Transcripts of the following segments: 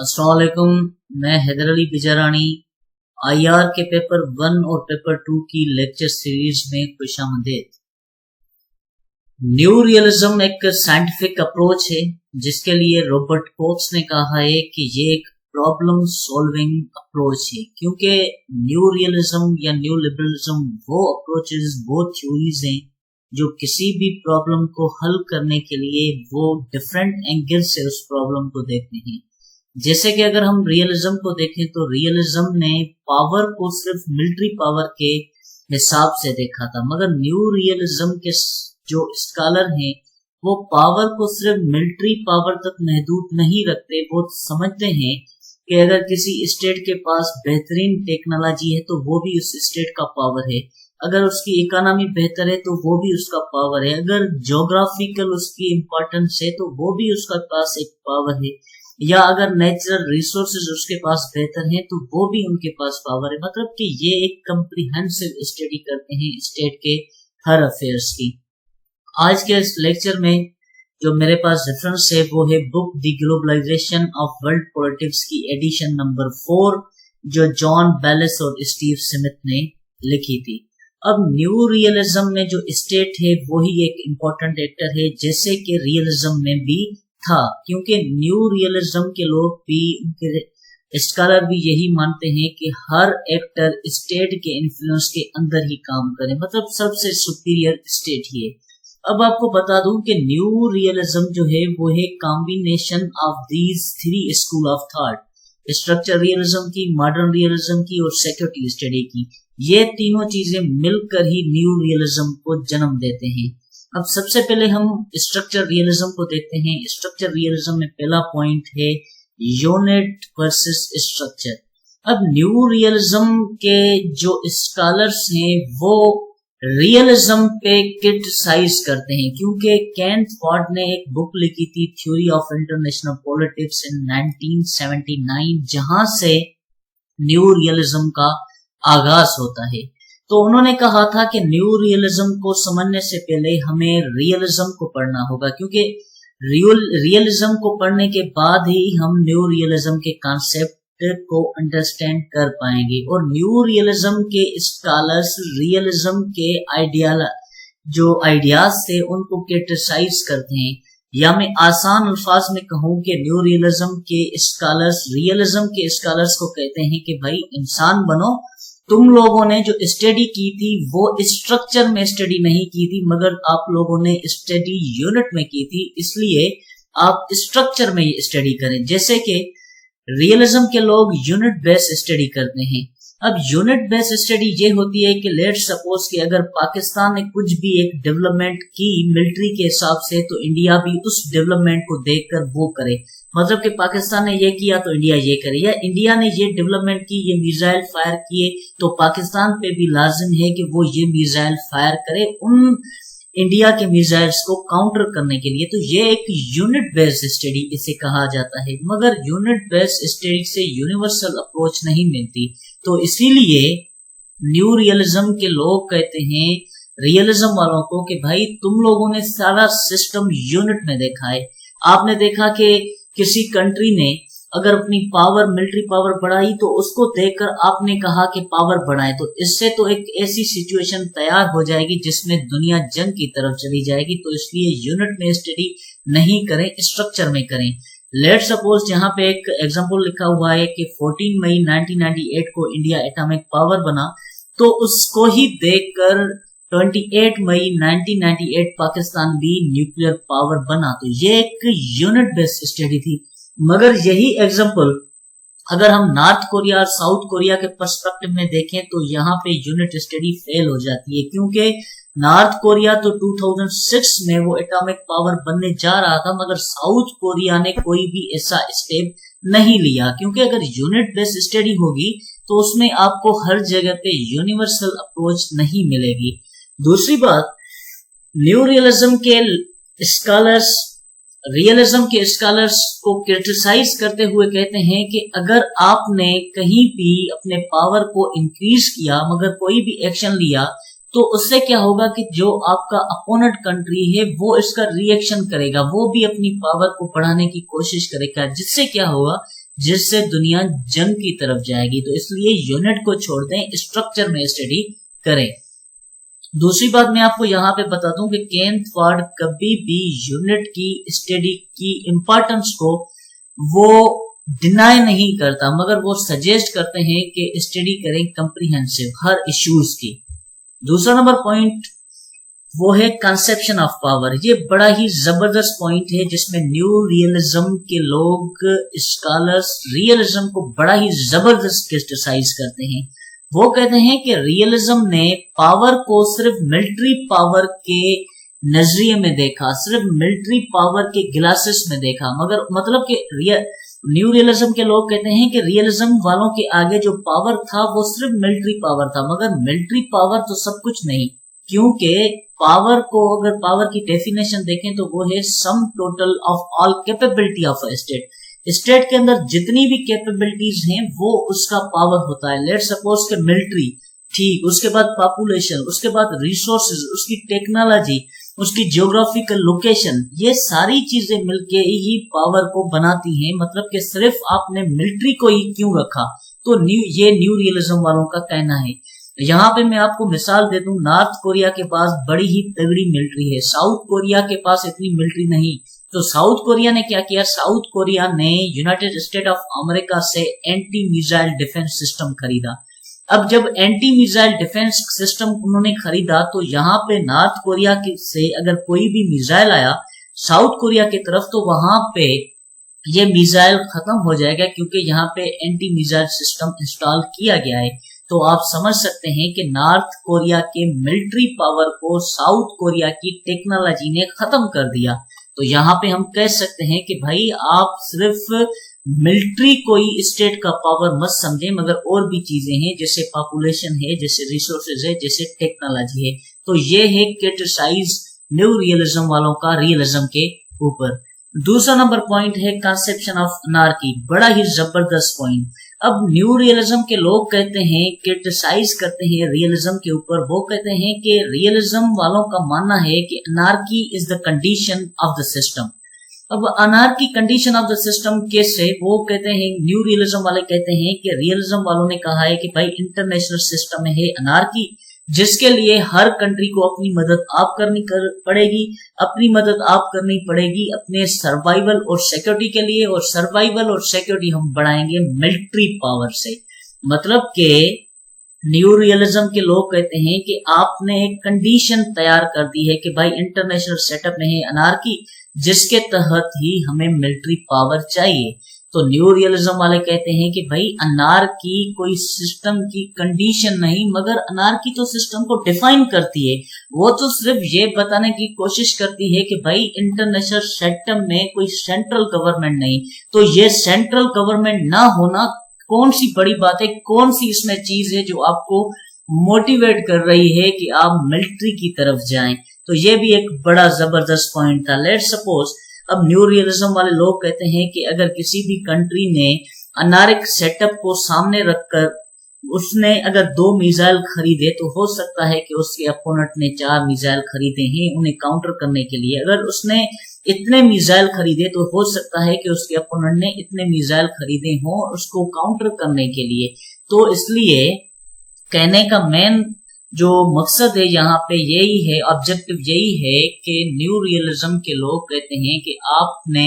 अस्सलाम वालेकुम। मैं हैदर अली बिजारानी आईआर के पेपर 1 और पेपर 2 की लेक्चर सीरीज में खुशामदीद। न्यू रियलिज्म एक साइंटिफिक अप्रोच है जिसके लिए रॉबर्ट कॉक्स ने कहा है कि ये एक प्रॉब्लम सॉल्विंग अप्रोच है, क्योंकि न्यू रियलिज्म या न्यू लिबरलिज्म वो अप्रोचेस, वो थ्योरीज हैं जो किसी भी प्रॉब्लम को हल करने के लिए वो डिफरेंट एंगल से उस प्रॉब्लम को देखते हैं। जैसे कि अगर हम रियलिज्म को देखें तो रियलिज्म ने पावर को सिर्फ मिलिट्री पावर के हिसाब से देखा था, मगर न्यू रियलिज्म के जो स्कॉलर हैं वो पावर को सिर्फ मिलिट्री पावर तक महदूद नहीं रखते। वो समझते हैं कि अगर किसी स्टेट के पास बेहतरीन टेक्नोलॉजी है तो वो भी उस स्टेट का पावर है, अगर उसकी इकोनॉमी बेहतर है तो वो भी उसका पावर है, अगर ज्योग्राफिकल उसकी इम्पोर्टेंस है तो वो भी उसका पास एक पावर है, या अगर नेचुरल रिसोर्सेज उसके पास बेहतर हैं तो वो भी उनके पास पावर है। मतलब कि ये एक कंप्रिहेंसिव स्टडी करते हैं स्टेट के हर अफेयर्स की। आज के इस लेक्चर में जो मेरे पास रेफरेंस है वो है book the globalisation of world politics की एडिशन नंबर 4 जो जॉन बेलिस और स्टीव स्मिथ ने लिखी थी। अब न्यू रियलिज्म में जो स्टेट है वो ही एक इम्पोर्टेंट एक्टर है, जैसे कि रियलिज्म में भी था, क्योंकि न्यू रियलिज्म के लोग भी, उनके स्कॉलर भी यही मानते हैं कि हर एक्टर स्टेट के इन्फ्लुएंस के अंदर ही काम करे, मतलब सबसे सुपीरियर स्टेट ही है। अब आपको बता दूं कि न्यू रियलिज्म जो है वो है combination of these 3 school of thought, structure realism की, मॉडर्न रियलिज्म की और सिक्योरिटी स्टडी की। ये तीनों चीजें मिलकर ही न्यू रियलिज्म को जन्म देते हैं। अब सबसे पहले हम स्ट्रक्चर रियलिज्म को देखते हैं। स्ट्रक्चर रियलिज्म में पहला पॉइंट है यूनिट वर्सेस स्ट्रक्चर। अब न्यू रियलिज्म के जो स्कॉलर्स हैं वो रियलिज्म पे क्रिटिसाइज करते हैं, क्योंकि केंट फॉर्ड ने एक बुक लिखी थी theory of international politics in 1979, जहां से न्यू रियलिज्म का आगाज होता है। तो उन्होंने कहा था कि न्यू रियलिज्म को समझने से पहले हमें रियलिज्म को पढ़ना होगा, क्योंकि रियलिज्म को पढ़ने के बाद ही हम न्यू रियलिज्म के कॉन्सेप्ट को अंडरस्टैंड कर पाएंगे। और न्यू रियलिज्म के स्कॉलर्स रियलिज्म के आइडियाज थे उनको क्रिटिसाइज करते हैं, या मैं आसान अल्फाज में कहूं कि न्यू रियलिज्म के स्कॉलर्स रियलिज्म के स्कॉलर्स को कहते हैं कि भाई इंसान बनो, तुम लोगों ने जो स्टडी की थी वो स्ट्रक्चर में स्टडी नहीं की थी, मगर आप लोगों ने स्टडी यूनिट में की थी, इसलिए आप स्ट्रक्चर में स्टडी करें। जैसे कि रियलिज्म के लोग यूनिट बेस स्टडी करते हैं। अब यूनिट बेस स्टडी ये होती है कि लेट्स सपोज कि अगर पाकिस्तान ने कुछ भी एक डेवलपमेंट की मिलिट्री के हिसाब से, तो इंडिया भी उस डेवलपमेंट को देखकर वो करे। मतलब कि पाकिस्तान ने ये किया तो इंडिया ये करे, या इंडिया ने ये डेवलपमेंट की, ये मिसाइल फायर किए, तो पाकिस्तान पे भी लाजिम है कि वो ये मिसाइल फायर करे उन इंडिया के मिसाइल्स को काउंटर करने के लिए। तो ये एक यूनिट बेस्ड स्टडी इसे कहा जाता है, मगर यूनिट बेस्ड स्टडी से यूनिवर्सल अप्रोच नहीं मिलती। तो इसीलिए न्यू रियलिज्म के लोग कहते हैं रियलिज्म वालों को कि भाई तुम लोगों ने सारा सिस्टम यूनिट में देखा है। आपने देखा कि किसी कंट्री ने अगर अपनी पावर, मिलिट्री पावर बढ़ाई, तो उसको देखकर आपने कहा कि पावर बढ़ाए, तो इससे तो एक ऐसी सिचुएशन तैयार हो जाएगी जिसमें दुनिया जंग की तरफ चली जाएगी। तो इसलिए यूनिट में स्टडी नहीं करें, स्ट्रक्चर में करें। लेट्स सपोज यहाँ पे एक एग्जांपल लिखा हुआ है कि 14 मई 1998 को इंडिया एटॉमिक पावर बना, तो उसको ही देखकर 28 मई 1998 पाकिस्तान भी न्यूक्लियर पावर बना। तो ये एक यूनिट बेस्ड स्टडी थी। मगर यही एग्जांपल अगर हम नॉर्थ कोरिया और साउथ कोरिया के पर्सपेक्टिव में देखें तो यहाँ पे यूनिट स्टडी फेल हो जाती है, क्योंकि नॉर्थ कोरिया तो 2006 में वो एटॉमिक पावर बनने जा रहा था, मगर साउथ कोरिया ने कोई भी ऐसा स्टेप नहीं लिया। क्योंकि अगर यूनिट बेस्ड स्टडी होगी तो उसमें आपको हर जगह पे यूनिवर्सल अप्रोच नहीं मिलेगी। दूसरी बात, न्यू रियलिज्म के स्कॉलर्स रियलिज्म के स्कॉलर्स को क्रिटिसाइज करते हुए कहते हैं कि अगर आपने कहीं भी अपने पावर को इंक्रीज किया मगर कोई भी एक्शन लिया, तो उससे क्या होगा कि जो आपका अपोनेंट कंट्री है वो इसका रिएक्शन करेगा, वो भी अपनी पावर को बढ़ाने की कोशिश करेगा, जिससे क्या होगा जिससे दुनिया जंग की तरफ जाएगी। तो इसलिए यूनिट को छोड़ दें, स्ट्रक्चर में स्टडी करें। दूसरी बात मैं आपको यहाँ पे बता दूं कि केन फॉर्ड कभी भी यूनिट की स्टडी की इंपॉर्टेंस को वो डिनाई नहीं करता, मगर वो सजेस्ट करते हैं कि स्टडी करें कंप्रीहेंसिव हर इश्यूज की। दूसरा नंबर पॉइंट वो है कंसेप्शन ऑफ पावर। ये बड़ा ही जबरदस्त पॉइंट है जिसमें न्यू रियलिज्म के लोग, स्कॉलर्स रियलिज्म को बड़ा ही जबरदस्त क्रिटिसाइज करते हैं। वो कहते हैं कि रियलिज्म ने पावर को सिर्फ मिलिट्री पावर के नजरिए में देखा, सिर्फ मिलिट्री पावर के ग्लासेस में देखा, मगर मतलब कि न्यू रियलिज्म के लोग कहते हैं कि रियलिज्म वालों के आगे जो पावर था वो सिर्फ मिलिट्री पावर था, मगर मिलिट्री पावर तो सब कुछ नहीं, क्योंकि पावर को अगर पावर की डेफिनेशन देखें तो वो है sum total of all capability of a state. State के अंदर जितनी भी कैपेबिलिटीज हैं वो उसका पावर होता है। लेट्स सपोज के मिलिट्री, ठीक, उसके बाद पॉपुलेशन, उसके बाद रिसोर्सेज, उसकी टेक्नोलॉजी, उसकी जियोग्राफिकल लोकेशन, ये सारी चीजें मिलके ही पावर को बनाती हैं। मतलब कि सिर्फ आपने मिलिट्री को ही क्यों रखा, तो ये न्यू रियलिज्म वालों का कहना है। यहाँ पे मैं आपको मिसाल दे दूं, नॉर्थ कोरिया के पास बड़ी ही तगड़ी मिलिट्री है, साउथ कोरिया के पास इतनी मिलिट्री नहीं। तो साउथ कोरिया ने क्या किया, साउथ कोरिया ने यूनाइटेड स्टेट ऑफ अमेरिका से एंटी मिसाइल डिफेंस सिस्टम खरीदा। अब जब एंटी मिसाइल डिफेंस सिस्टम उन्होंने खरीदा तो यहाँ पे नॉर्थ कोरिया से अगर कोई भी मिसाइल आया साउथ कोरिया की तरफ तो वहां पे ये मिसाइल खत्म हो जाएगा, क्योंकि यहाँ पे एंटी मिसाइल सिस्टम इंस्टॉल किया गया है। तो आप समझ सकते हैं कि नॉर्थ कोरिया के मिलिट्री पावर को साउथ कोरिया की टेक्नोलॉजी ने खत्म कर दिया। तो यहाँ पे हम कह सकते हैं कि भाई आप सिर्फ मिलिट्री को ही स्टेट का पावर मत समझें, मगर और भी चीजें हैं, जैसे पॉपुलेशन है, जैसे रिसोर्सेज है, जैसे टेक्नोलॉजी है। तो ये है क्रिटिसाइज न्यू रियलिज्म वालों का रियलिज्म के ऊपर। दूसरा नंबर पॉइंट है कंसेप्शन ऑफ अनार्की, बड़ा ही जबरदस्त पॉइंट। अब न्यू रियलिज्म के लोग कहते हैं, क्रिटिसाइज करते हैं रियलिज्म के ऊपर, वो कहते हैं कि रियलिज्म वालों का मानना है कि anarchy is the condition of the system. अब anarchy condition of the system कैसे, वो कहते हैं, न्यू रियलिज्म वाले कहते हैं कि रियलिज्म वालों ने कहा है कि भाई इंटरनेशनल सिस्टम है अनार्की, जिसके लिए हर कंट्री को अपनी मदद आप करनी पड़ेगी, अपनी मदद आप करनी पड़ेगी अपने सर्वाइवल और सिक्योरिटी के लिए, और सर्वाइवल और सिक्योरिटी हम बढ़ाएंगे मिलिट्री पावर से। मतलब कि न्यू रियलिज्म के लोग कहते हैं कि आपने एक कंडीशन तैयार कर दी है कि भाई इंटरनेशनल सेटअप में है अनार्की, जिसके तहत ही हमें मिलिट्री पावर चाहिए। तो न्यू रियलिज्म वाले कहते हैं कि भाई अनार्की कोई सिस्टम की कंडीशन नहीं, मगर अनार्की तो सिस्टम को डिफाइन करती है। वो तो सिर्फ ये बताने की कोशिश करती है कि भाई इंटरनेशनल सेटअप में कोई सेंट्रल गवर्नमेंट नहीं। तो ये सेंट्रल गवर्नमेंट ना होना कौन सी बड़ी बात है, कौन सी इसमें चीज है जो आपको मोटिवेट कर रही है कि आप मिलिट्री की तरफ जाएं। तो ये भी एक बड़ा जबरदस्त पॉइंट था। लेट्स सपोज अब न्यू रियलिज्म वाले लोग कहते हैं कि अगर किसी भी कंट्री ने अनारिक सेटअप को सामने रखकर उसने अगर 2 मिसाइल खरीदे, तो हो सकता है कि उसके अपोनेंट ने 4 मिसाइल खरीदे हैं उन्हें काउंटर करने के लिए। अगर उसने इतने मिसाइल खरीदे तो हो सकता है कि उसके अपोनेंट ने इतने मिसाइल खरीदे हों उसको काउंटर करने के लिए। तो इसलिए कहने का मेन जो मकसद है यहाँ पे यही है, ऑब्जेक्टिव यही है कि न्यू रियलिज्म के लोग कहते हैं कि आपने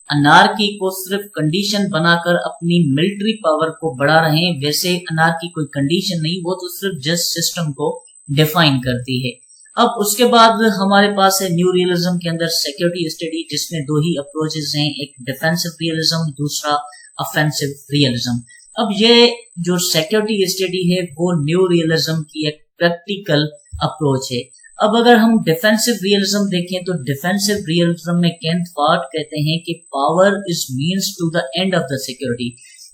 अनार्की को सिर्फ कंडीशन बनाकर अपनी मिलिट्री पावर को बढ़ा रहे हैं। वैसे अनार्की कोई कंडीशन नहीं, वो तो सिर्फ जस्ट सिस्टम को डिफाइन करती है। अब उसके बाद हमारे पास है न्यू रियलिज्म के अंदर सिक्योरिटी स्टडी, जिसमें 2 ही अप्रोचेस हैं, एक डिफेंसिव रियलिज्म, दूसरा ऑफेंसिव रियलिज्म। अब ये जो सिक्योरिटी स्टडी है वो न्यू रियलिज्म की एक प्रैक्टिकल अप्रोच है। अब अगर हम डिफेंसिव रियलिज्म देखें तो डिफेंसिव रियलिज्म में केन फॉर्ड कहते हैं कि power is means to the end of the security.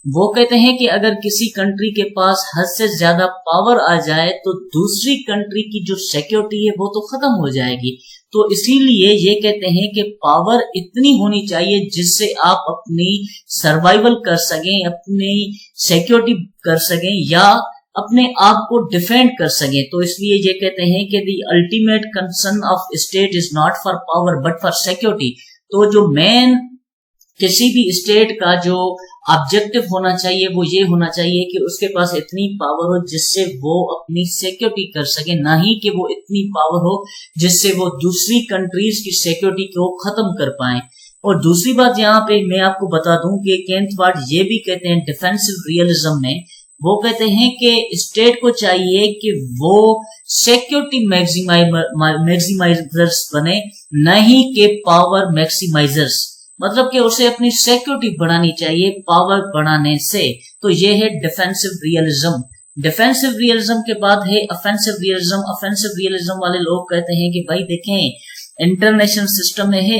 वो कहते हैं कि अगर किसी कंट्री के पास हद से ज्यादा पावर आ जाए तो दूसरी कंट्री की जो सिक्योरिटी है वो तो खत्म हो जाएगी। तो इसीलिए ये कहते हैं कि पावर इतनी होनी चाहिए जिससे आप अपनी सर्वाइवल कर सकें, अपनी सिक्योरिटी कर सकें या अपने आप को डिफेंड कर सके। तो इसलिए ये कहते हैं कि the ultimate concern of state is not for power but for security. तो जो मेन किसी भी स्टेट का जो ऑब्जेक्टिव होना चाहिए वो ये होना चाहिए कि उसके पास इतनी पावर हो जिससे वो अपनी सिक्योरिटी कर सके, ना ही कि वो इतनी पावर हो जिससे वो दूसरी कंट्रीज की सिक्योरिटी को खत्म कर पाए। और दूसरी बात यहाँ पे मैं आपको बता दूं कि केंट वार्ड ये भी कहते हैं डिफेंसिव रियलिज्म में, वो कहते हैं कि स्टेट को चाहिए कि वो सिक्योरिटी मैक्सिमाइजर्स बने, नहीं कि पावर मैक्सिमाइजर्स। मतलब कि उसे अपनी सिक्योरिटी बढ़ानी चाहिए पावर बढ़ाने से। तो ये है डिफेंसिव रियलिज्म। डिफेंसिव रियलिज्म के बाद है ऑफेंसिव रियलिज्म। ऑफेंसिव रियलिज्म वाले लोग कहते हैं कि भाई देखें, इंटरनेशनल सिस्टम में है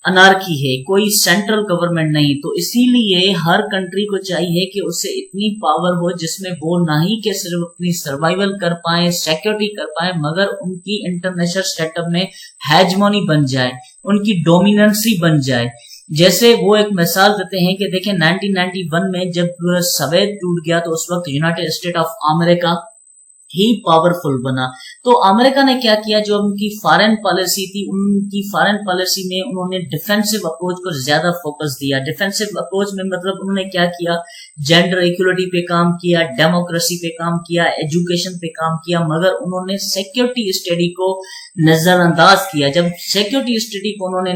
अनार्की है, कोई सेंट्रल गवर्नमेंट नहीं, तो इसीलिए हर कंट्री को चाहिए कि उसे इतनी पावर हो जिसमें वो ना ही कि सिर्फ अपनी सर्वाइवल कर पाए, सिक्योरिटी कर पाए, मगर उनकी इंटरनेशनल सेटअप में हेजमोनी बन जाए, उनकी डोमिनेंसी बन जाए। जैसे वो एक मिसाल देते हैं कि देखें 1991 में जब सोवियत टूट गया तो उस वक्त United state of America he powerful बना। तो अमेरिका ने क्या किया, जो उनकी फॉरेन पॉलिसी थी, उनकी फॉरेन पॉलिसी में उन्होंने डिफेंसिव अप्रोच पर ज्यादा फोकस दिया। डिफेंसिव अप्रोच में मतलब उन्होंने क्या किया, जेंडर इक्वलिटी पे काम किया, डेमोक्रेसी पे काम किया, एजुकेशन पे काम किया, मगर उन्होंने सिक्योरिटी स्टडी को नजरअंदाज किया। जब सिक्योरिटी स्टडी को उन्होंने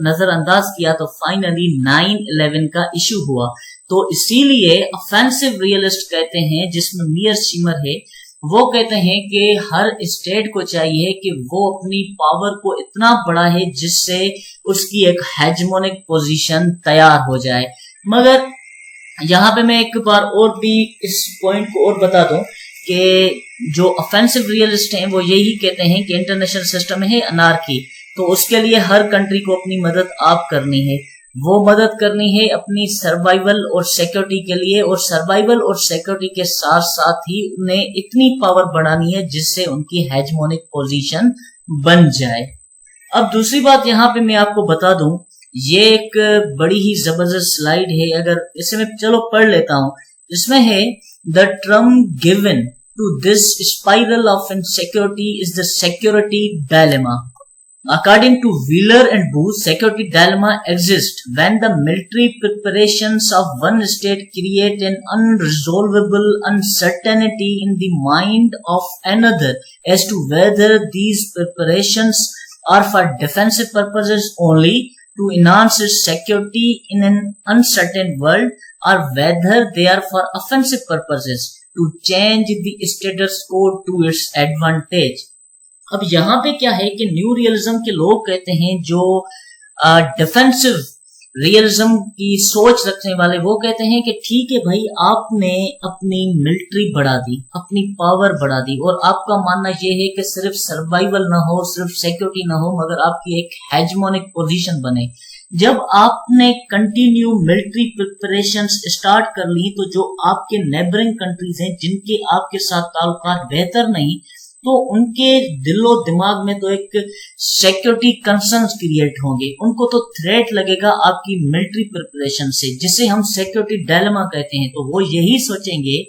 नजरअंदाज किया तो फाइनली 9/11 का इश्यू हुआ। तो इसीलिए ऑफेंसिव रियलिस्ट कहते हैं, जिसमें मियर शिमर है, वो कहते हैं कि हर स्टेट को चाहिए कि वो अपनी पावर को इतना बढ़ाए जिससे उसकी एक हेजमोनिक पोजीशन तैयार हो जाए। मगर यहाँ पे मैं एक बार और भी इस पॉइंट को और बता दूं कि जो ऑफेंसिव रियलिस्ट हैं वो यही कहते हैं कि इंटरनेशनल सिस्टम है अनार्की, तो उसके लिए हर कंट्री को अपनी मदद आप करनी है। वो मदद करनी है अपनी सर्वाइवल और सिक्योरिटी के लिए, और सर्वाइवल और सिक्योरिटी के साथ साथ ही उन्हें इतनी पावर बढ़ानी है जिससे उनकी हेजमोनिक पोजीशन बन जाए। अब दूसरी बात यहाँ पे मैं आपको बता दूं, ये एक बड़ी ही जबरदस्त स्लाइड है, अगर इसे मैं चलो पढ़ लेता हूं। इसमें है the term given to this spiral of insecurity is the security dilemma. According to Wheeler and Booth, security dilemma exists when the military preparations of one state create an unresolvable uncertainty in the mind of another as to whether these preparations are for defensive purposes only to enhance its security in an uncertain world, or whether they are for offensive purposes to change the status quo to its advantage. अब यहाँ पे क्या है कि new realism के लोग कहते हैं, जो डिफेंसिव रियलिज्म की सोच रखने वाले, वो कहते हैं कि ठीक है भाई, आपने अपनी मिलिट्री बढ़ा दी, अपनी पावर बढ़ा दी, और आपका मानना ये है कि सिर्फ सर्वाइवल ना हो, सिर्फ सिक्योरिटी ना हो, मगर आपकी एक हेजमोनिक पोजीशन बने। जब आपने कंटिन्यू मिलिट्री प्रिपरेशंस स्टार्ट कर ली, तो जो आपके नेबरिंग कंट्रीज हैं जिनके आपके साथ ताल्लुकात बेहतर नहीं, तो उनके दिलो दिमाग में तो एक सिक्योरिटी कंसर्न्स क्रिएट होंगे, उनको तो थ्रेट लगेगा आपकी मिलिट्री प्रिपरेशन से, जिसे हम सिक्योरिटी डायलेमा कहते हैं। तो वो यही सोचेंगे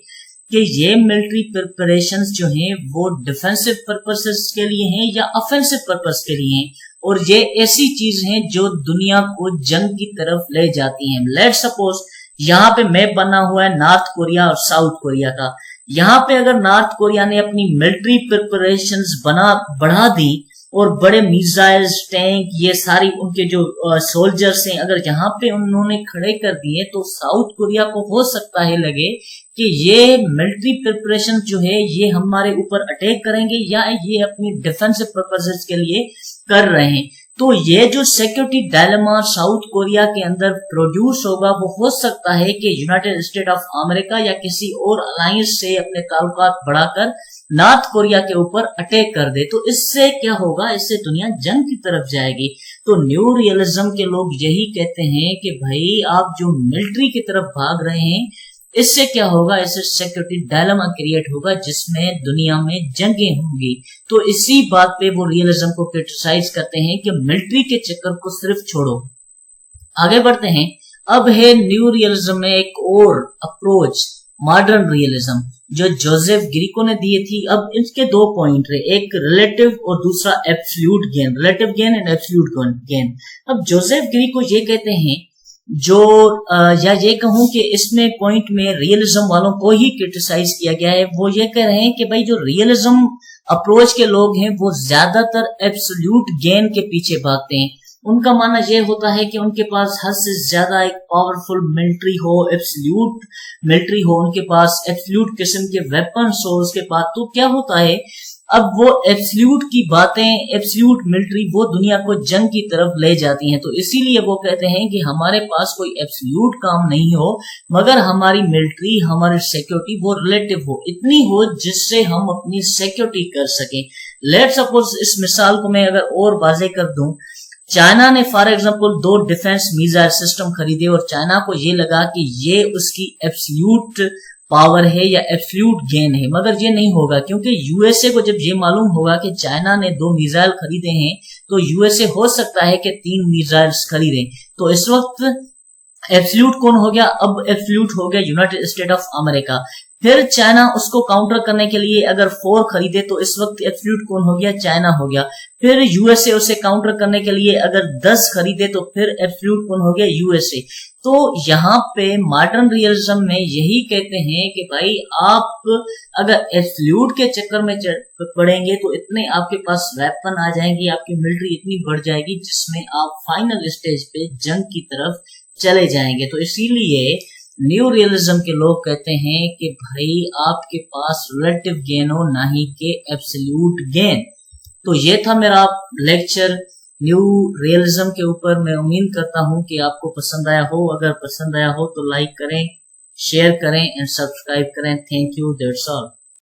कि ये मिलिट्री प्रिपरेशंस जो हैं वो डिफेंसिव पर्पसेस के लिए हैं या ऑफेंसिव पर्पस के लिए हैं, और ये ऐसी चीज हैं जो दुनिया को जंग की तरफ ले जाती हैं। लेट्स सपोज यहाँ पे मैप बना हुआ है नॉर्थ कोरिया और साउथ कोरिया का। यहाँ पे अगर नॉर्थ कोरिया ने अपनी मिलिट्री प्रिपरेशंस बढ़ा दी और बड़े मिसाइल्स, टैंक, ये सारी उनके जो सोल्जर्स हैं, अगर यहाँ पे उन्होंने खड़े कर दिए, तो साउथ कोरिया को हो सकता है लगे कि ये मिलिट्री प्रिपरेशन जो है ये हमारे ऊपर अटैक करेंगे या ये अपनी डिफेंसिव पर्पसेस के लिए कर रहे हैं। तो ये जो सिक्योरिटी डायलेमा साउथ कोरिया के अंदर प्रोड्यूस होगा, वो हो सकता है कि यूनाइटेड स्टेट ऑफ अमेरिका या किसी और अलायंस से अपने ताल्लुकात बढ़ाकर नॉर्थ कोरिया के ऊपर अटैक कर दे। तो इससे क्या होगा, इससे दुनिया जंग की तरफ जाएगी। तो न्यू रियलिज्म के लोग यही कहते हैं कि भाई आप जो मिलिट्री की तरफ भाग रहे हैं, इससे क्या होगा, इससे सिक्योरिटी डायलेमा क्रिएट होगा जिसमें दुनिया में जंगें होंगी। तो इसी बात पे वो रियलिज्म को क्रिटिसाइज करते हैं कि मिलिट्री के चक्कर को सिर्फ छोड़ो। आगे बढ़ते हैं। अब है न्यू रियलिज्म में एक और अप्रोच, मॉडर्न रियलिज्म, जो जोसेफ ग्रीको ने दिए थी। अब इसके दो पॉइंट है, एक रिलेटिव और दूसरा absolute gain, relative gain and absolute gain. अब जोसेफ ग्रीको ये कहते हैं जो या ये कहूं कि इसमें पॉइंट में रियलिज्म वालों को ही क्रिटिसाइज किया गया है। वो ये कह रहे हैं कि भाई जो रियलिज्म अप्रोच के लोग हैं वो ज्यादातर एब्सोल्यूट गेन के पीछे भागते हैं। उनका मानना यह होता है कि उनके पास हद से ज्यादा एक पावरफुल मिलिट्री हो, एब्सोल्यूट मिलिट्री हो, उनके पास एब्सोल्यूट किस्म के वेपन्स हो उसके पास। तो क्या होता है, अब वो एब्सोल्यूट की बातें, एब्सोल्यूट मिलिट्री वो दुनिया को जंग की तरफ ले जाती हैं। तो इसीलिए वो कहते हैं कि हमारे पास कोई एब्सोल्यूट काम नहीं हो, मगर हमारी मिलिट्री, हमारी सिक्योरिटी वो रिलेटिव हो, इतनी हो जिससे हम अपनी सिक्योरिटी कर सकें। लेट्स सपोज इस मिसाल को मैं अगर और वाज़ेह कर दूं, चाइना ने for example 2 defence missile system खरीदे और चाइना को ये लगा कि ये उसकी एब्सोल्यूट पावर है या एब्सोल्यूट गेन है, मगर ये नहीं होगा, क्योंकि यूएसए को जब ये मालूम होगा कि चाइना ने 2 मिसाइल खरीदे हैं तो यूएसए हो सकता है कि 3 मिसाइल खरीदे। तो इस वक्त एब्सोल्यूट कौन हो गया, अब एब्सोल्यूट हो गया यूनाइटेड स्टेट ऑफ अमेरिका। फिर चाइना उसको काउंटर करने के लिए अगर 4 खरीदे तो इस वक्त एब्सोल्यूट कौन हो गया, चाइना हो गया। फिर यूएसए उसे काउंटर करने के लिए अगर 10 खरीदे तो फिर एब्सोल्यूट कौन हो गया, यूएसए। तो यहाँ पे मॉडर्न रियलिज्म में यही कहते हैं कि भाई आप अगर एब्सोल्यूट के चक्कर में पड़ेंगे तो इतने आपके पास वेपन आ जाएंगे, आपकी मिलिट्री इतनी बढ़ जाएगी जिसमें आप फाइनल स्टेज पे जंग की तरफ चले जाएंगे। तो इसीलिए न्यू रियलिज्म के लोग कहते हैं कि भाई आपके पास रिलेटिव गेन हो, ना ही के एब्सोल्यूट गेन। तो ये था मेरा लेक्चर न्यू रियलिज्म के ऊपर। मैं उम्मीद करता हूं कि आपको पसंद आया हो। अगर पसंद आया हो तो लाइक करें, शेयर करें एंड सब्सक्राइब करें। Thank you, that's all.